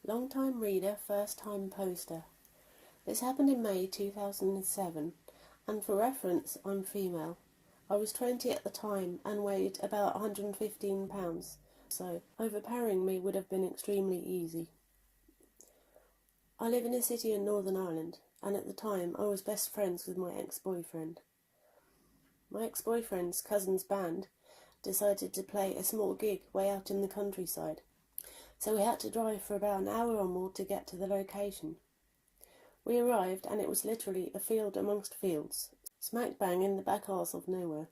Long-time reader, first-time poster. This happened in May 2007, and for reference, I'm female. I was 20 at the time and weighed about 115 pounds, so overpowering me would have been extremely easy. I live in a city in Northern Ireland, and at the time I was best friends with my ex-boyfriend. My ex-boyfriend's cousin's band decided to play a small gig way out in the countryside, so we had to drive for about an hour or more to get to the location. We arrived and it was literally a field amongst fields, smack bang in the back arse of nowhere.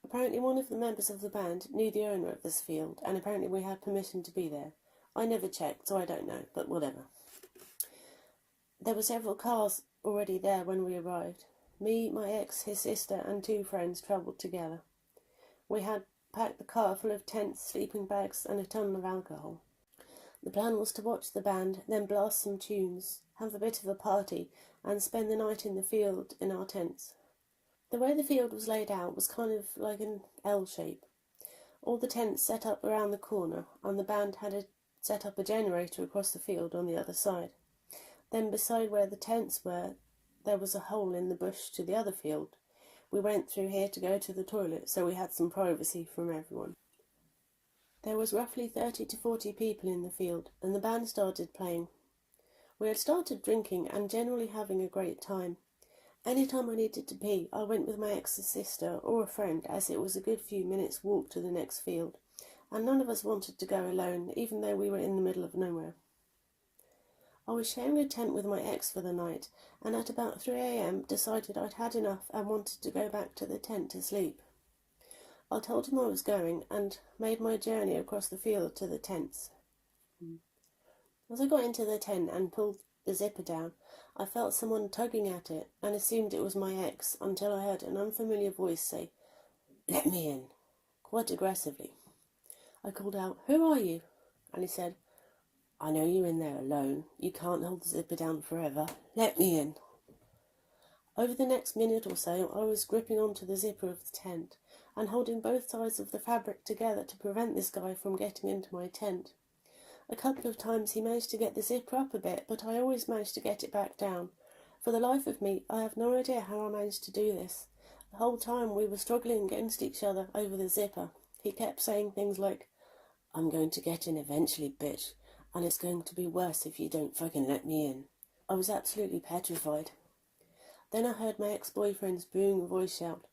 Apparently one of the members of the band knew the owner of this field, and apparently we had permission to be there. I never checked, so I don't know, but whatever. There were several cars already there when we arrived. Me, my ex, his sister and two friends travelled together. We had packed the car full of tents, sleeping bags and a ton of alcohol. The plan was to watch the band, then blast some tunes, have a bit of a party and spend the night in the field in our tents. The way the field was laid out was kind of like an L shape. All the tents set up around the corner, and the band had set up a generator across the field on the other side. Then beside where the tents were, there was a hole in the bush to the other field. We went through here to go to the toilet, so we had some privacy from everyone. There was roughly 30 to 40 people in the field, and the band started playing. We had started drinking and generally having a great time. Any time I needed to pee, I went with my ex's sister or a friend, as it was a good few minutes' walk to the next field, and none of us wanted to go alone, even though we were in the middle of nowhere. I was sharing a tent with my ex for the night, and at about 3 a.m. decided I'd had enough and wanted to go back to the tent to sleep. I told him I was going and made my journey across the field to the tents. As I got into the tent and pulled the zipper down, I felt someone tugging at it and assumed it was my ex, until I heard an unfamiliar voice say, "Let me in," quite aggressively. I called out, "Who are you?" And he said, "I know you're in there alone. You can't hold the zipper down forever. Let me in." Over the next minute or so, I was gripping onto the zipper of the tent and holding both sides of the fabric together to prevent this guy from getting into my tent. A couple of times he managed to get the zipper up a bit, but I always managed to get it back down. For the life of me, I have no idea how I managed to do this. The whole time we were struggling against each other over the zipper. He kept saying things like, "I'm going to get in eventually, bitch, and it's going to be worse if you don't fucking let me in." I was absolutely petrified. Then I heard my ex-boyfriend's booming voice shout,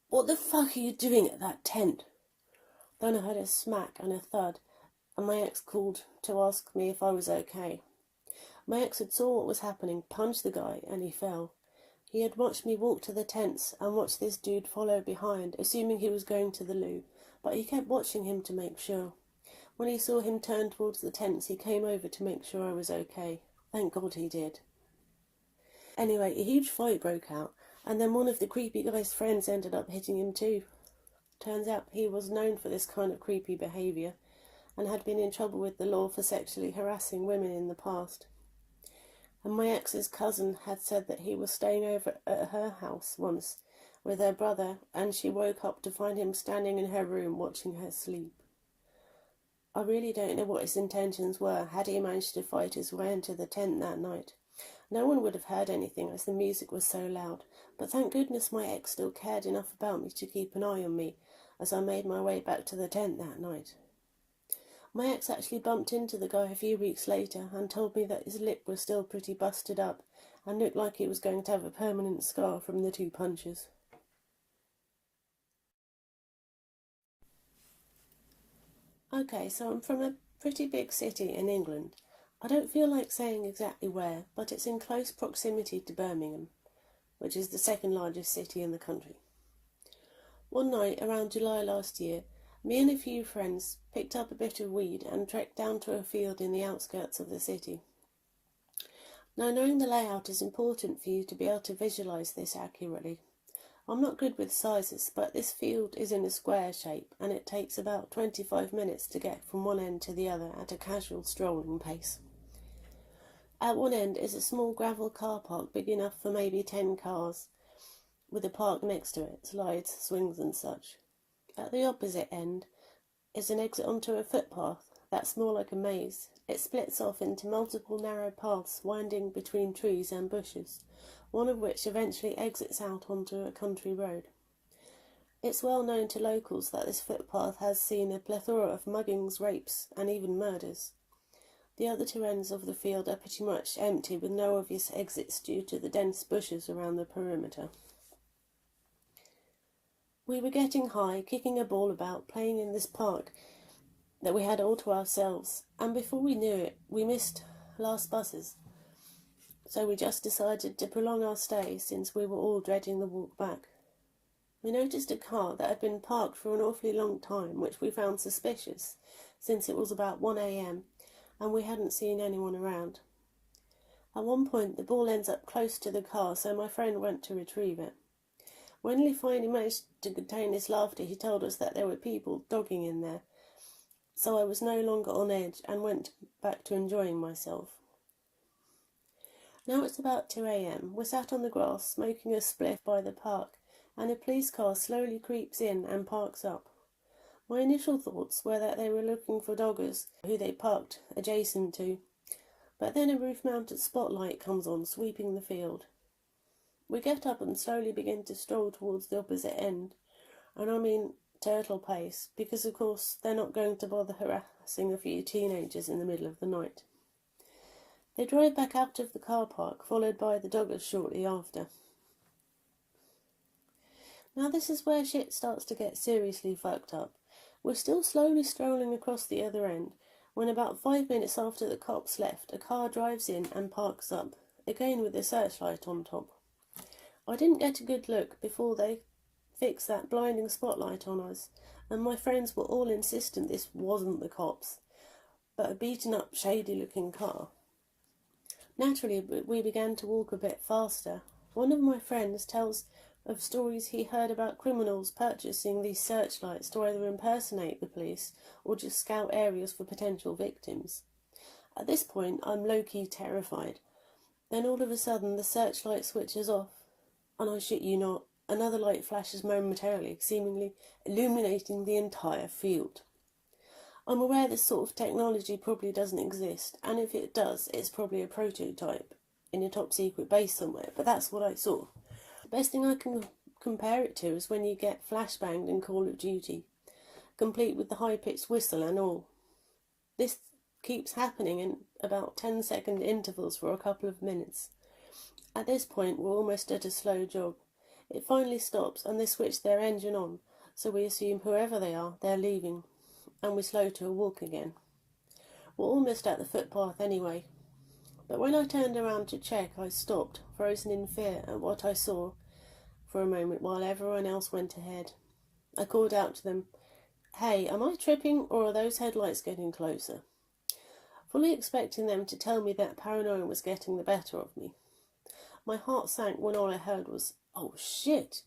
"What the fuck are you doing at that tent?" Then I heard a smack and a thud, and my ex called to ask me if I was okay. My ex had saw what was happening, punched the guy, and he fell. He had watched me walk to the tents and watched this dude follow behind, assuming he was going to the loo, but he kept watching him to make sure. When he saw him turn towards the tents, he came over to make sure I was okay. Thank God he did. Anyway, a huge fight broke out, and then one of the creepy guy's friends ended up hitting him too. Turns out he was known for this kind of creepy behaviour, and had been in trouble with the law for sexually harassing women in the past. And my ex's cousin had said that he was staying over at her house once with her brother, and she woke up to find him standing in her room watching her sleep. I really don't know what his intentions were had he managed to fight his way into the tent that night. No one would have heard anything as the music was so loud, but thank goodness my ex still cared enough about me to keep an eye on me as I made my way back to the tent that night. My ex actually bumped into the guy a few weeks later and told me that his lip was still pretty busted up and looked like he was going to have a permanent scar from the 2 punches. Okay, so I'm from a pretty big city in England. I don't feel like saying exactly where, but it's in close proximity to Birmingham, which is the second largest city in the country. One night around July last year, me and a few friends picked up a bit of weed and trekked down to a field in the outskirts of the city. Now, knowing the layout is important for you to be able to visualise this accurately. I'm not good with sizes, but this field is in a square shape, and it takes about 25 minutes to get from one end to the other at a casual strolling pace. At one end is a small gravel car park big enough for maybe 10 cars, with a park next to it, slides, swings and such. At the opposite end is an exit onto a footpath, that's more like a maze. It splits off into multiple narrow paths winding between trees and bushes, one of which eventually exits out onto a country road. It's well known to locals that this footpath has seen a plethora of muggings, rapes, and even murders. The other two ends of the field are pretty much empty with no obvious exits due to the dense bushes around the perimeter. We were getting high, kicking a ball about, playing in this park that we had all to ourselves, and before we knew it, we missed last buses. So we just decided to prolong our stay since we were all dreading the walk back. We noticed a car that had been parked for an awfully long time, which we found suspicious, since it was about 1 a.m, and we hadn't seen anyone around. At one point, the ball ends up close to the car, so my friend went to retrieve it. When he finally managed to contain his laughter, he told us that there were people dogging in there, so I was no longer on edge and went back to enjoying myself. Now it's about 2 a.m. We're sat on the grass, smoking a spliff by the park, and a police car slowly creeps in and parks up. My initial thoughts were that they were looking for doggers who they parked adjacent to, but then a roof-mounted spotlight comes on, sweeping the field. We get up and slowly begin to stroll towards the opposite end, and I mean turtle pace, because of course they're not going to bother harassing a few teenagers in the middle of the night. They drive back out of the car park, followed by the doggers shortly after. Now this is where shit starts to get seriously fucked up. We're still slowly strolling across the other end, when about 5 minutes after the cops left, a car drives in and parks up, again with a searchlight on top. I didn't get a good look before they fixed that blinding spotlight on us, and my friends were all insistent this wasn't the cops, but a beaten-up, shady-looking car. Naturally, we began to walk a bit faster. One of my friends tells of stories he heard about criminals purchasing these searchlights to either impersonate the police or just scout areas for potential victims. At this point, I'm low-key terrified. Then all of a sudden, the searchlight switches off, and I shit you not, another light flashes momentarily, seemingly illuminating the entire field. I'm aware this sort of technology probably doesn't exist, and if it does, it's probably a prototype in a top-secret base somewhere, but that's what I saw. The best thing I can compare it to is when you get flashbanged in Call of Duty, complete with the high-pitched whistle and all. This keeps happening in about 10-second intervals for a couple of minutes. At this point, we're almost at a slow jog. It finally stops, and they switch their engine on, so we assume whoever they are, they're leaving, and we slow to a walk again. We're almost at the footpath anyway, but when I turned around to check, I stopped, frozen in fear at what I saw, for a moment while everyone else went ahead. I called out to them, "Hey, am I tripping, or are those headlights getting closer?" Fully expecting them to tell me that paranoia was getting the better of me. My heart sank when all I heard was, "Oh shit,"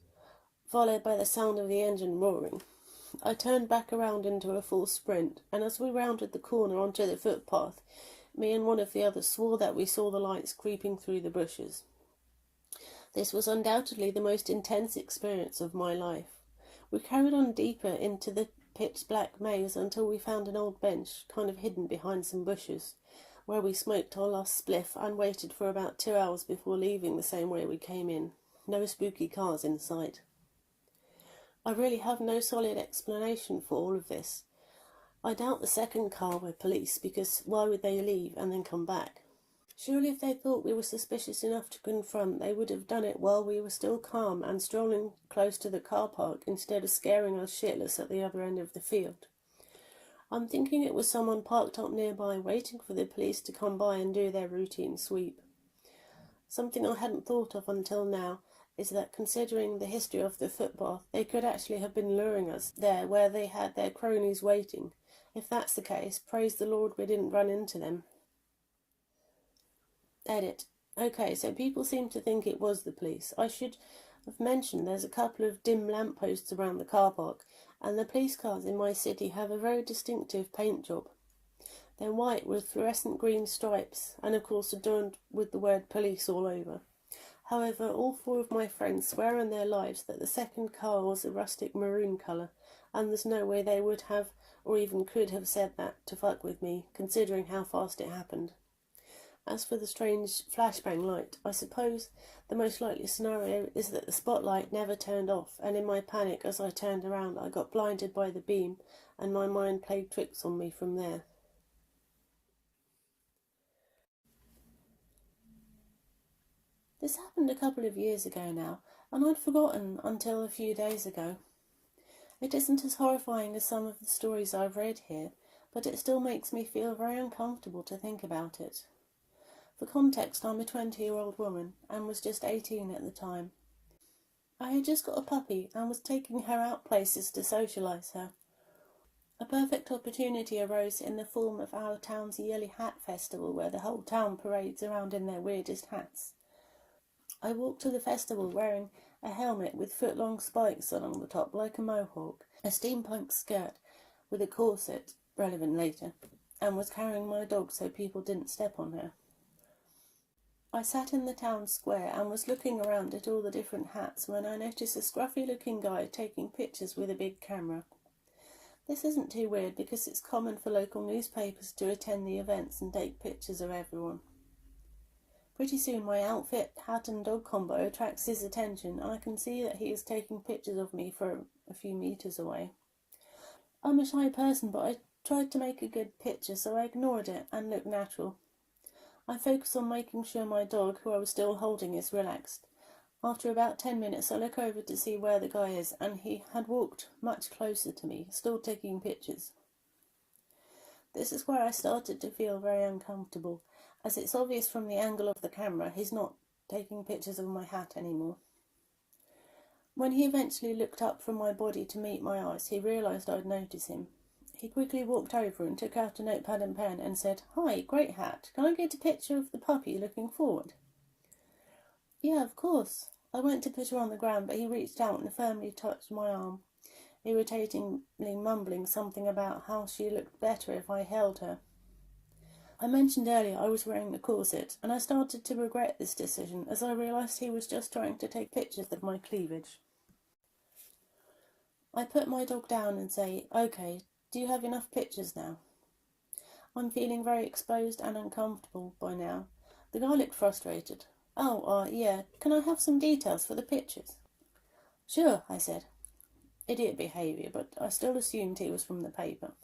followed by the sound of the engine roaring. I turned back around into a full sprint, and as we rounded the corner onto the footpath, me and one of the others swore that we saw the lights creeping through the bushes. This was undoubtedly the most intense experience of my life. We carried on deeper into the pitch-black maze until we found an old bench, kind of hidden behind some bushes, where we smoked our last spliff and waited for about 2 hours before leaving the same way we came in. No spooky cars in sight. I really have no solid explanation for all of this. I doubt the second car were police, because why would they leave and then come back? Surely if they thought we were suspicious enough to confront, they would have done it while we were still calm and strolling close to the car park instead of scaring us shitless at the other end of the field. I'm thinking it was someone parked up nearby waiting for the police to come by and do their routine sweep. Something I hadn't thought of until now is that, considering the history of the footpath, they could actually have been luring us there where they had their cronies waiting. If that's the case, praise the Lord we didn't run into them. Edit. Okay, so people seem to think it was the police. I should have mentioned there's a couple of dim lampposts around the car park, and the police cars in my city have a very distinctive paint job. They're white with fluorescent green stripes, and of course adorned with the word police all over. However, all four of my friends swear on their lives that the second car was a rustic maroon colour, and there's no way they would have, or even could have said that to fuck with me, considering how fast it happened. As for the strange flashbang light, I suppose the most likely scenario is that the spotlight never turned off, and in my panic as I turned around I got blinded by the beam, and my mind played tricks on me from there. This happened a couple of years ago now, and I'd forgotten until a few days ago. It isn't as horrifying as some of the stories I've read here, but it still makes me feel very uncomfortable to think about it. For context, I'm a 20-year-old woman and was just 18 at the time. I had just got a puppy and was taking her out places to socialise her. A perfect opportunity arose in the form of our town's yearly hat festival, where the whole town parades around in their weirdest hats. I walked to the festival wearing a helmet with foot-long spikes along the top like a mohawk, a steampunk skirt with a corset, relevant later, and was carrying my dog so people didn't step on her. I sat in the town square and was looking around at all the different hats when I noticed a scruffy-looking guy taking pictures with a big camera. This isn't too weird because it's common for local newspapers to attend the events and take pictures of everyone. Pretty soon my outfit, hat and dog combo attracts his attention, and I can see that he is taking pictures of me from a few metres away. I'm a shy person, but I tried to make a good picture, so I ignored it and looked natural. I focus on making sure my dog, who I was still holding, is relaxed. After about 10 minutes I look over to see where the guy is, and he had walked much closer to me, still taking pictures. This is where I started to feel very uncomfortable, as it's obvious from the angle of the camera he's not taking pictures of my hat anymore. When he eventually looked up from my body to meet my eyes, he realised I'd noticed him. He quickly walked over and took out a notepad and pen and said, "Hi, great hat. Can I get a picture of the puppy looking forward?" "Yeah, of course." I went to put her on the ground, but he reached out and firmly touched my arm, irritatingly mumbling something about how she looked better if I held her. I mentioned earlier I was wearing a corset, and I started to regret this decision as I realised he was just trying to take pictures of my cleavage. I put my dog down and say, "Okay, do you have enough pictures now?" I'm feeling very exposed and uncomfortable by now. The guy looked frustrated. Yeah, can I have some details for the pictures?" "Sure," I said. Idiot behaviour, but I still assumed he was from the paper.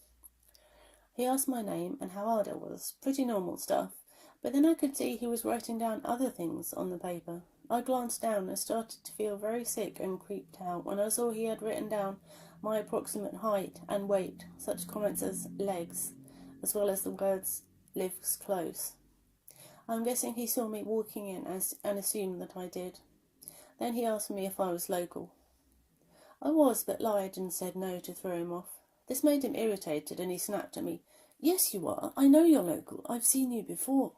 He asked my name and how old I was, pretty normal stuff, but then I could see he was writing down other things on the paper. I glanced down and started to feel very sick and creeped out when I saw he had written down my approximate height and weight, such comments as legs, as well as the words "lives close." I'm guessing he saw me walking in and assumed that I did. Then he asked me if I was local. I was, but lied and said no to throw him off. This made him irritated, and he snapped at me. "Yes, you are. I know you're local. I've seen you before."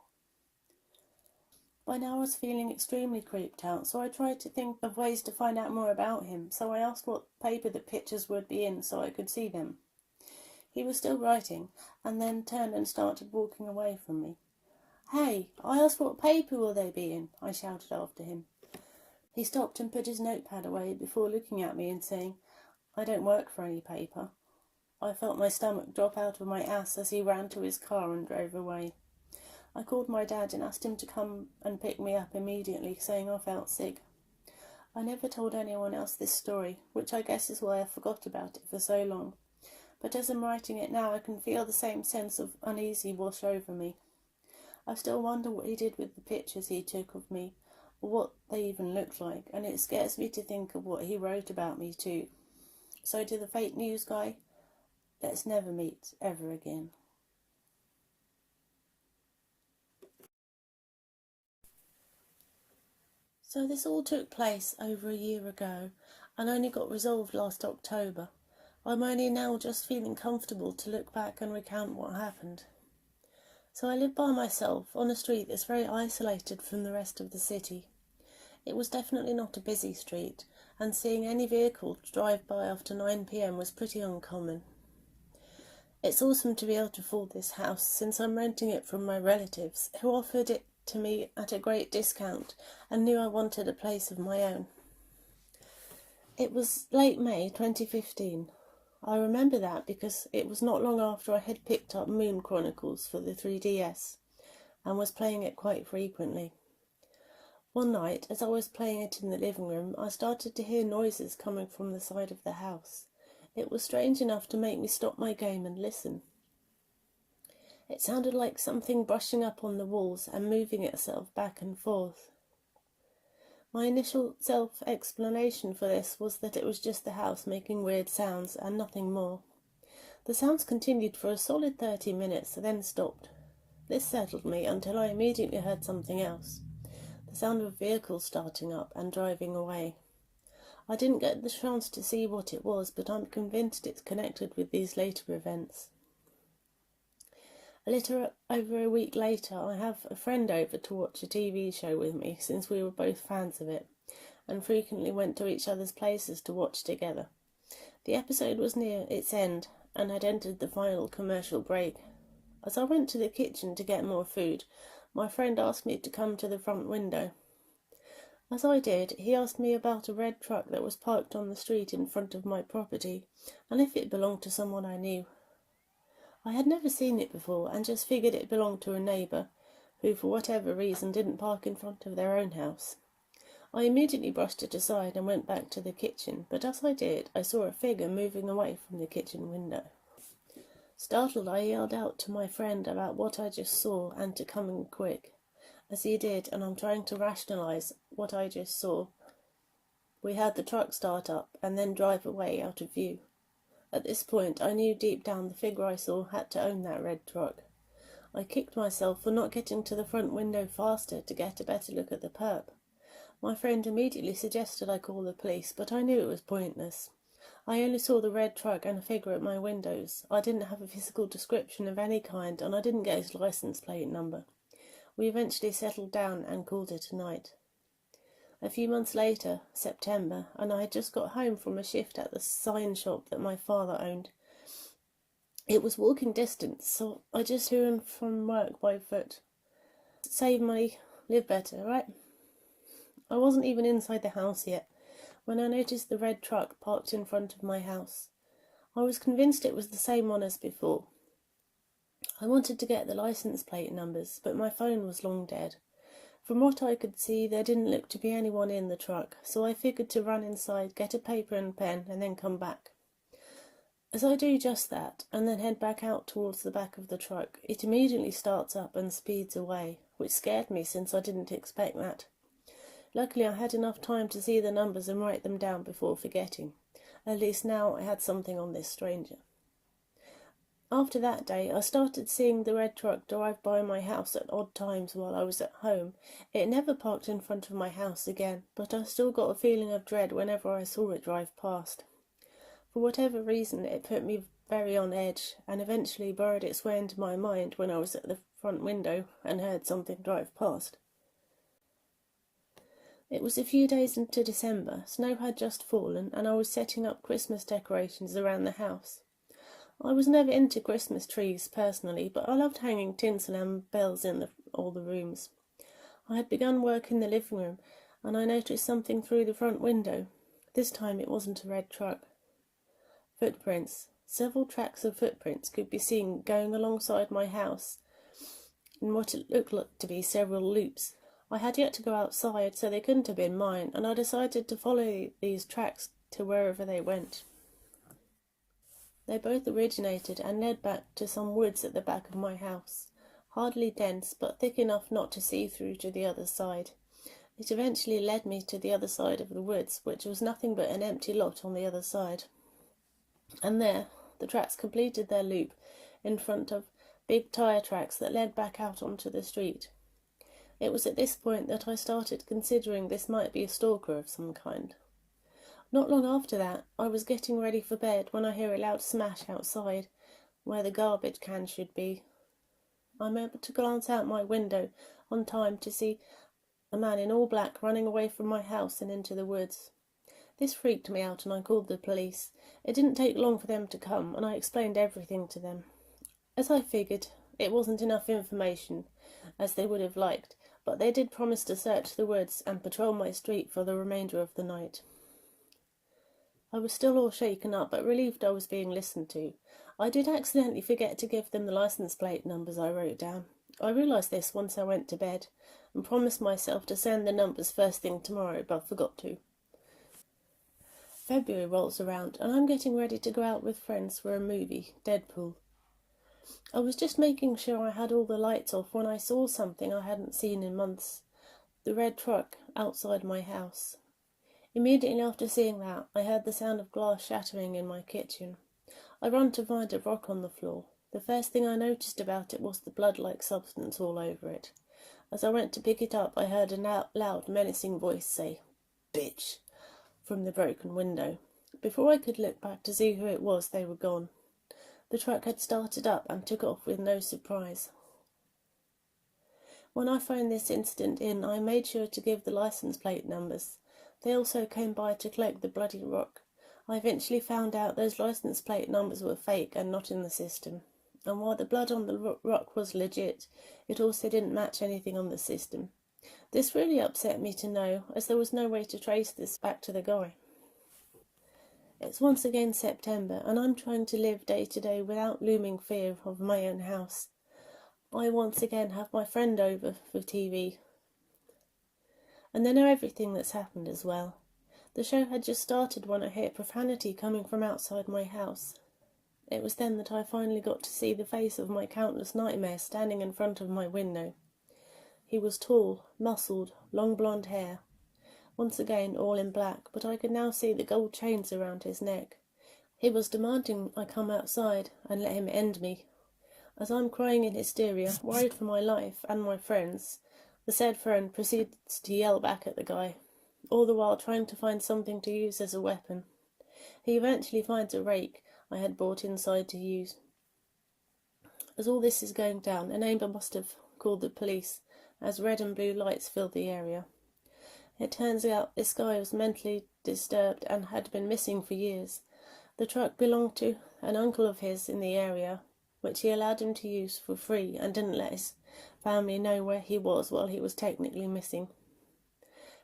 By now I was feeling extremely creeped out, so I tried to think of ways to find out more about him, so I asked what paper the pictures would be in so I could see them. He was still writing, and then turned and started walking away from me. "Hey, I asked what paper will they be in," I shouted after him. He stopped and put his notepad away before looking at me and saying, "I don't work for any paper." I felt my stomach drop out of my ass as he ran to his car and drove away. I called my dad and asked him to come and pick me up immediately, saying I felt sick. I never told anyone else this story, which I guess is why I forgot about it for so long. But as I'm writing it now, I can feel the same sense of uneasy wash over me. I still wonder what he did with the pictures he took of me, or what they even looked like, and it scares me to think of what he wrote about me too. So to the fake news guy, let's never meet ever again. So this all took place over a year ago and only got resolved last October. I'm only now just feeling comfortable to look back and recount what happened. So I live by myself on a street that's very isolated from the rest of the city. It was definitely not a busy street, and seeing any vehicle drive by after 9 p.m. was pretty uncommon. It's awesome to be able to afford this house, since I'm renting it from my relatives, who offered it to me at a great discount and knew I wanted a place of my own. It was late May 2015. I remember that because it was not long after I had picked up Moon Chronicles for the 3DS and was playing it quite frequently. One night, as I was playing it in the living room, I started to hear noises coming from the side of the house. It was strange enough to make me stop my game and listen. It sounded like something brushing up on the walls and moving itself back and forth. My initial self-explanation for this was that it was just the house making weird sounds and nothing more. The sounds continued for a solid 30 minutes, then stopped. This settled me until I immediately heard something else. The sound of vehicles starting up and driving away. I didn't get the chance to see what it was, but I'm convinced it's connected with these later events. A little over a week later, I have a friend over to watch a TV show with me, since we were both fans of it, and frequently went to each other's places to watch together. The episode was near its end, and had entered the final commercial break. As I went to the kitchen to get more food, my friend asked me to come to the front window. As I did, he asked me about a red truck that was parked on the street in front of my property, and if it belonged to someone I knew. I had never seen it before, and just figured it belonged to a neighbour, who for whatever reason didn't park in front of their own house. I immediately brushed it aside and went back to the kitchen, but as I did, I saw a figure moving away from the kitchen window. Startled, I yelled out to my friend about what I just saw and to come in quick. As he did, and I'm trying to rationalise what I just saw, we heard the truck start up and then drive away out of view. At this point, I knew deep down the figure I saw had to own that red truck. I kicked myself for not getting to the front window faster to get a better look at the perp. My friend immediately suggested I call the police, but I knew it was pointless. I only saw the red truck and a figure at my windows. I didn't have a physical description of any kind, and I didn't get his license plate number. We eventually settled down and called it a night. A few months later, September, and I had just got home from a shift at the sign shop that my father owned. It was walking distance, so I just to and from work by foot. Save money, live better, right? I wasn't even inside the house yet when I noticed the red truck parked in front of my house. I was convinced it was the same one as before. I wanted to get the license plate numbers, but my phone was long dead. From what I could see, there didn't look to be anyone in the truck, so I figured to run inside, get a paper and pen, and then come back. As I do just that, and then head back out towards the back of the truck, it immediately starts up and speeds away, which scared me since I didn't expect that. Luckily, I had enough time to see the numbers and write them down before forgetting. At least now I had something on this stranger. After that day, I started seeing the red truck drive by my house at odd times while I was at home. It never parked in front of my house again, but I still got a feeling of dread whenever I saw it drive past. For whatever reason, it put me very on edge, and eventually burrowed its way into my mind when I was at the front window and heard something drive past. It was a few days into December. Snow had just fallen, and I was setting up Christmas decorations around the house. I was never into Christmas trees personally, but I loved hanging tinsel and bells in all the rooms. I had begun work in the living room, and I noticed something through the front window. This time it wasn't a red truck. Footprints. Several tracks of footprints could be seen going alongside my house in what it looked like to be several loops. I had yet to go outside, so they couldn't have been mine, and I decided to follow these tracks to wherever they went. They both originated and led back to some woods at the back of my house, hardly dense, but thick enough not to see through to the other side. It eventually led me to the other side of the woods, which was nothing but an empty lot on the other side. And there, the tracks completed their loop in front of big tyre tracks that led back out onto the street. It was at this point that I started considering this might be a stalker of some kind. Not long after that, I was getting ready for bed when I hear a loud smash outside, where the garbage can should be. I'm able to glance out my window on time to see a man in all black running away from my house and into the woods. This freaked me out, and I called the police. It didn't take long for them to come, and I explained everything to them. As I figured, it wasn't enough information, as they would have liked, but they did promise to search the woods and patrol my street for the remainder of the night. I was still all shaken up, but relieved I was being listened to. I did accidentally forget to give them the license plate numbers I wrote down. I realised this once I went to bed, and promised myself to send the numbers first thing tomorrow, but forgot to. February rolls around, and I'm getting ready to go out with friends for a movie, Deadpool. I was just making sure I had all the lights off when I saw something I hadn't seen in months. The red truck outside my house. Immediately after seeing that, I heard the sound of glass shattering in my kitchen. I ran to find a rock on the floor. The first thing I noticed about it was the blood-like substance all over it. As I went to pick it up, I heard a loud, menacing voice say, "Bitch," from the broken window. Before I could look back to see who it was, they were gone. The truck had started up and took off with no surprise. When I phoned this incident in, I made sure to give the license plate numbers. They also came by to collect the bloody rock. I eventually found out those license plate numbers were fake and not in the system. And while the blood on the rock was legit, it also didn't match anything on the system. This really upset me to know, as there was no way to trace this back to the guy. It's once again September, and I'm trying to live day to day without looming fear of my own house. I once again have my friend over for TV, and they know everything that's happened as well. The show had just started when I heard profanity coming from outside my house. It was then that I finally got to see the face of my countless nightmare standing in front of my window. He was tall, muscled, long blonde hair, once again all in black, but I could now see the gold chains around his neck. He was demanding I come outside and let him end me. As I'm crying in hysteria, worried for my life and my friends, the said friend proceeds to yell back at the guy, all the while trying to find something to use as a weapon. He eventually finds a rake I had brought inside to use. As all this is going down, a neighbour must have called the police, as red and blue lights filled the area. It turns out this guy was mentally disturbed and had been missing for years. The truck belonged to an uncle of his in the area, which he allowed him to use for free and didn't let his family know where he was while he was technically missing.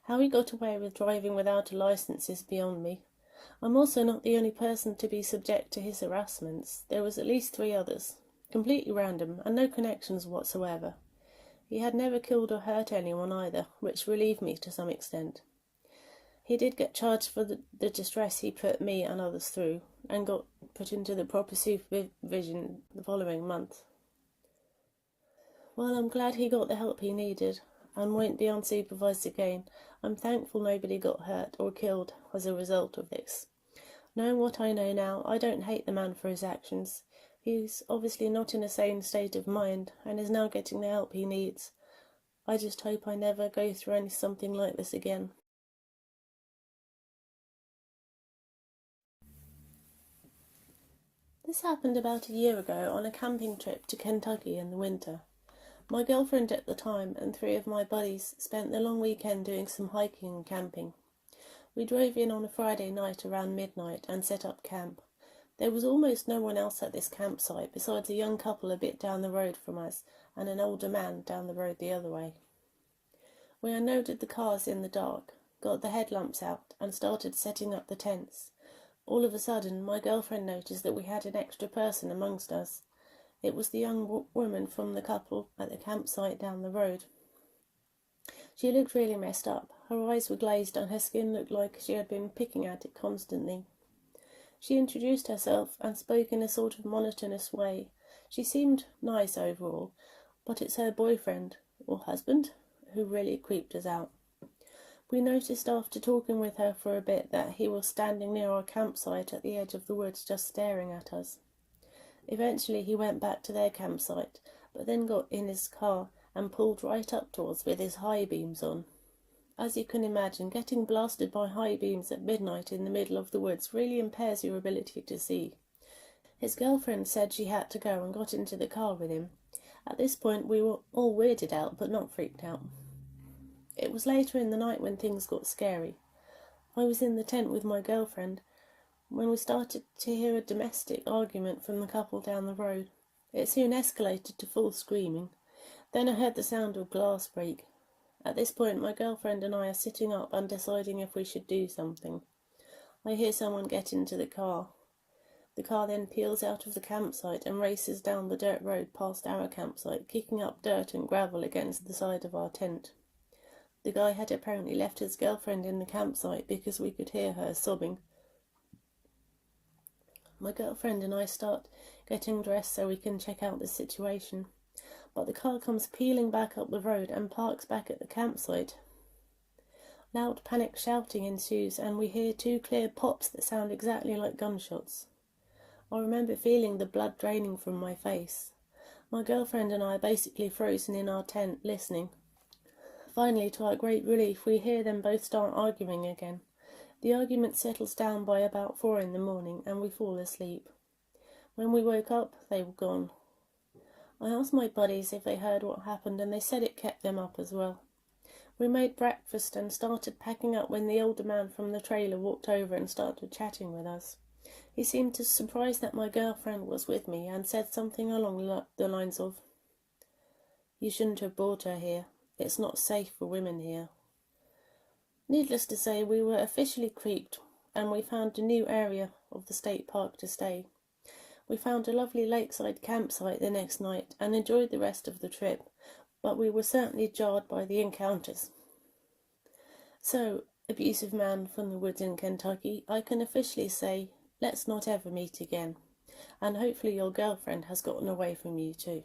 How he got away with driving without a licence is beyond me. I'm also not the only person to be subject to his harassments. There was at least 3 others, completely random and no connections whatsoever. He had never killed or hurt anyone either, which relieved me to some extent. He did get charged for the distress he put me and others through, and got put into the proper supervision the following month. While I'm glad he got the help he needed, and won't be unsupervised again, I'm thankful nobody got hurt or killed as a result of this. Knowing what I know now, I don't hate the man for his actions. He's obviously not in a sane state of mind, and is now getting the help he needs. I just hope I never go through something like this again. This happened about a year ago on a camping trip to Kentucky in the winter. My girlfriend at the time and 3 of my buddies spent the long weekend doing some hiking and camping. We drove in on a Friday night around midnight and set up camp. There was almost no one else at this campsite besides a young couple a bit down the road from us and an older man down the road the other way. We unloaded the cars in the dark, got the headlamps out and started setting up the tents. All of a sudden, my girlfriend noticed that we had an extra person amongst us. It was the young woman from the couple at the campsite down the road. She looked really messed up. Her eyes were glazed and her skin looked like she had been picking at it constantly. She introduced herself and spoke in a sort of monotonous way. She seemed nice overall, but it's her boyfriend, or husband, who really creeped us out. We noticed after talking with her for a bit that he was standing near our campsite at the edge of the woods just staring at us. Eventually he went back to their campsite, but then got in his car and pulled right up to us with his high beams on. As you can imagine, getting blasted by high beams at midnight in the middle of the woods really impairs your ability to see. His girlfriend said she had to go and got into the car with him. At this point we were all weirded out, but not freaked out. It was later in the night when things got scary. I was in the tent with my girlfriend when we started to hear a domestic argument from the couple down the road. It soon escalated to full screaming. Then I heard the sound of glass break. At this point, my girlfriend and I are sitting up and deciding if we should do something. I hear someone get into the car. The car then peels out of the campsite and races down the dirt road past our campsite, kicking up dirt and gravel against the side of our tent. The guy had apparently left his girlfriend in the campsite because we could hear her sobbing. My girlfriend and I start getting dressed so we can check out the situation, but the car comes peeling back up the road and parks back at the campsite. Loud panic shouting ensues, and we hear two clear pops that sound exactly like gunshots. I remember feeling the blood draining from my face. My girlfriend and I are basically frozen in our tent, listening. Finally, to our great relief, we hear them both start arguing again. The argument settles down by about 4 a.m, and we fall asleep. When we woke up, they were gone. I asked my buddies if they heard what happened, and they said it kept them up as well. We made breakfast and started packing up when the older man from the trailer walked over and started chatting with us. He seemed surprised that my girlfriend was with me and said something along the lines of, "You shouldn't have brought her here. It's not safe for women here." Needless to say, we were officially creeped, and we found a new area of the state park to stay. We found a lovely lakeside campsite the next night and enjoyed the rest of the trip, but we were certainly jarred by the encounters. So, abusive man from the woods in Kentucky, I can officially say, let's not ever meet again, and hopefully your girlfriend has gotten away from you too.